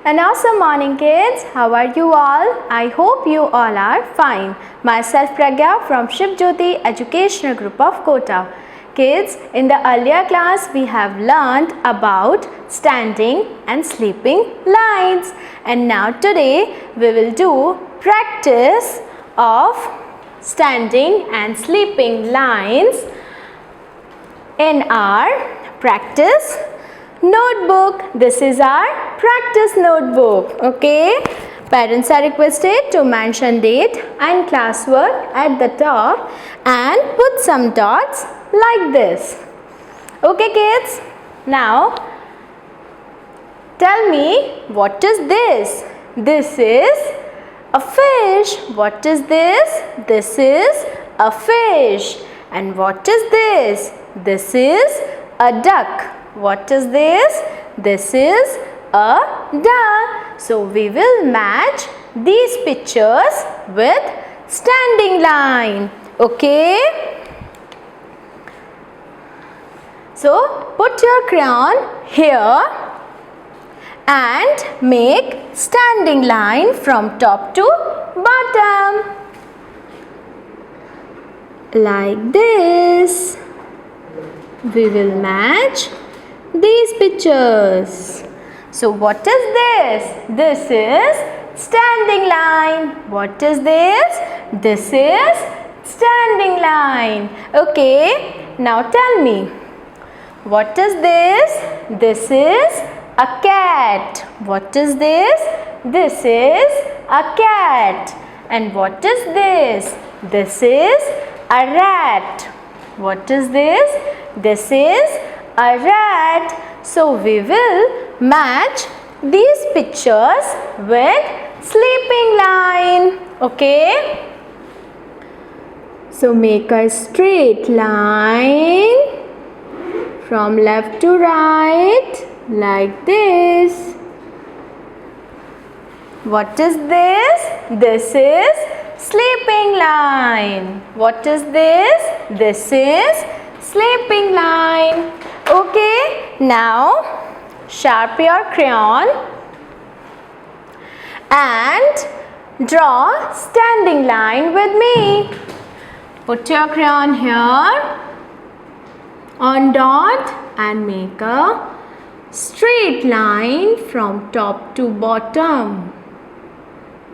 An awesome morning, kids. How are you all? I hope you all are fine. Myself Pragya from Shiv Jyoti Educational Group of Kota. Kids, in the earlier class we have learned about standing and sleeping lines, and now today we will do practice of standing and sleeping lines in our practice notebook. This is our practice notebook. Okay, parents are requested to mention date and classwork at the top and put some dots like this. Okay kids, now tell me, what is this? This is a fish. What is this? This is a fish. And what is this? This is a duck. What is this? This is a duck. So we will match these pictures with standing line. Okay? So put your crayon here and make standing line from top to bottom. Like this. We will match these pictures. So what is this? This is standing line. What is this? This is standing line. Okay, now tell me, what is this? This is a cat. What is this? This is a cat. And what is this? This is a rat. What is this? This is a rat. So we will match these pictures with sleeping line. Okay? So make a straight line from left to right like this. What is this? This is sleeping line. What is this? This is sleeping line. Okay, now sharpen your crayon and draw standing line with me. Put your crayon here on dot and make a straight line from top to bottom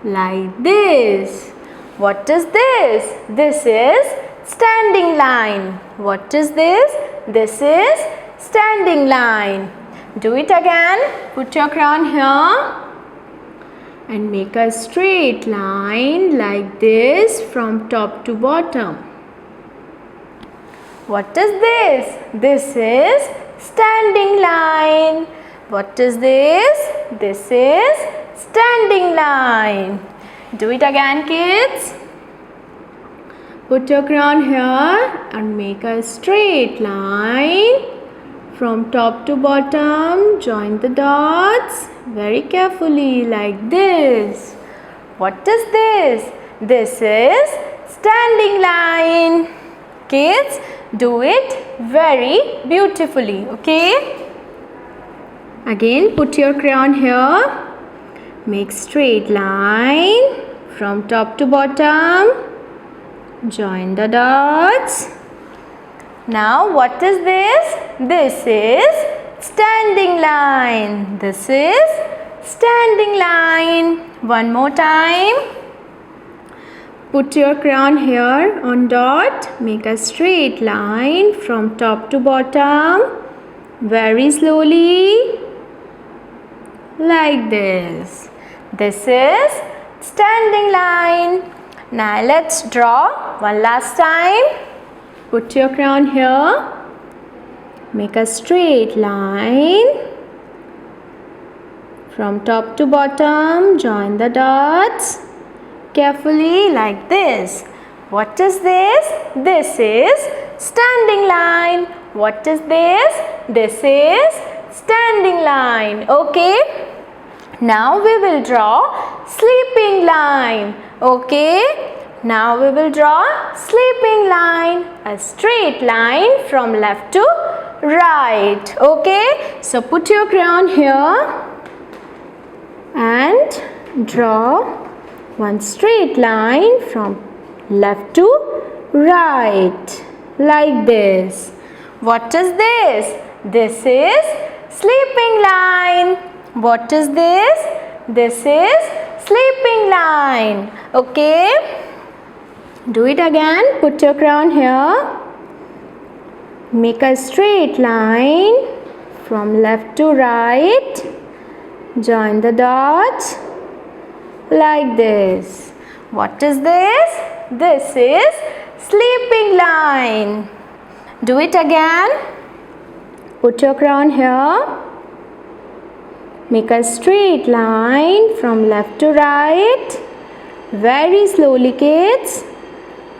like this. What is this? This is standing line. What is this? This is standing line. Do it again. Put your crayon here and make a straight line like this from top to bottom. What is this? This is standing line. What is this? This is standing line. Do it again, kids. Put your crayon here and make a straight line from top to bottom. Join the dots very carefully like this. What is this? This is standing line. Kids, do it very beautifully. Okay? Again, put your crayon here. Make straight line from top to bottom. Join the dots. Now what is this? This is standing line. This is standing line. One more time. Put your crayon here on dot. Make a straight line from top to bottom. Very slowly. Like this. This is standing line. Now let's draw one last time. Put your crayon here. Make a straight line from top to bottom. Join the dots carefully like this. What is this? This is standing line. What is this? This is standing line. Okay? Now we will draw sleeping line. Okay? Now we will draw sleeping line. A straight line from left to right. Okay? So put your crayon here draw one straight line from left to right like this. What is this? This is sleeping line. What is this? This is sleeping line. Okay? Do it again. Put your crown here. Make a straight line from left to right. Join the dots like this. What is this? This is sleeping line. Do it again. Put your crown here. Make a straight line from left to right. Very slowly, kids.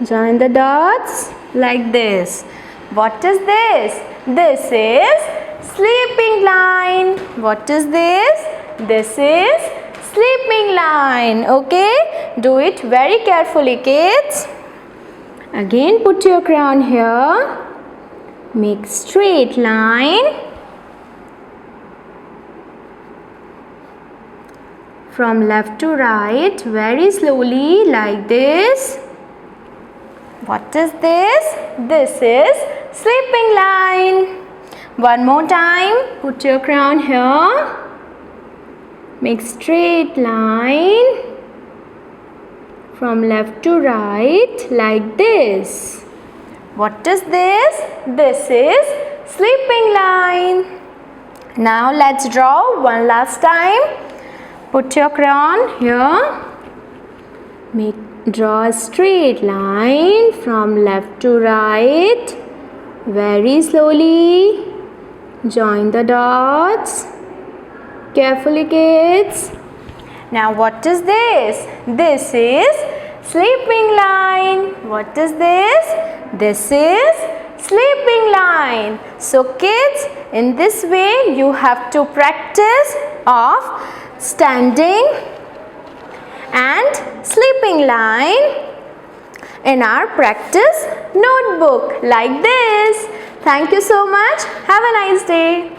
Join the dots like this. What is this? This is sleeping line. What is this? This is sleeping line. Okay? Do it very carefully, kids. Again, put your crown here. Make straight line from left to right very slowly like this. What is this? This is sleeping line. One more time. Put your crown here. Make straight line from left to right like this. What is this? This is sleeping line. Now let's draw one last time. Put your crown here. Draw a straight line from left to right. Very slowly. Join the dots. Carefully, kids. Now what is this? This is sleeping line. What is this? This is sleeping line. So kids, in this way you have to practice of standing and sleeping line in our practice notebook like this. Thank you so much. Have a nice day.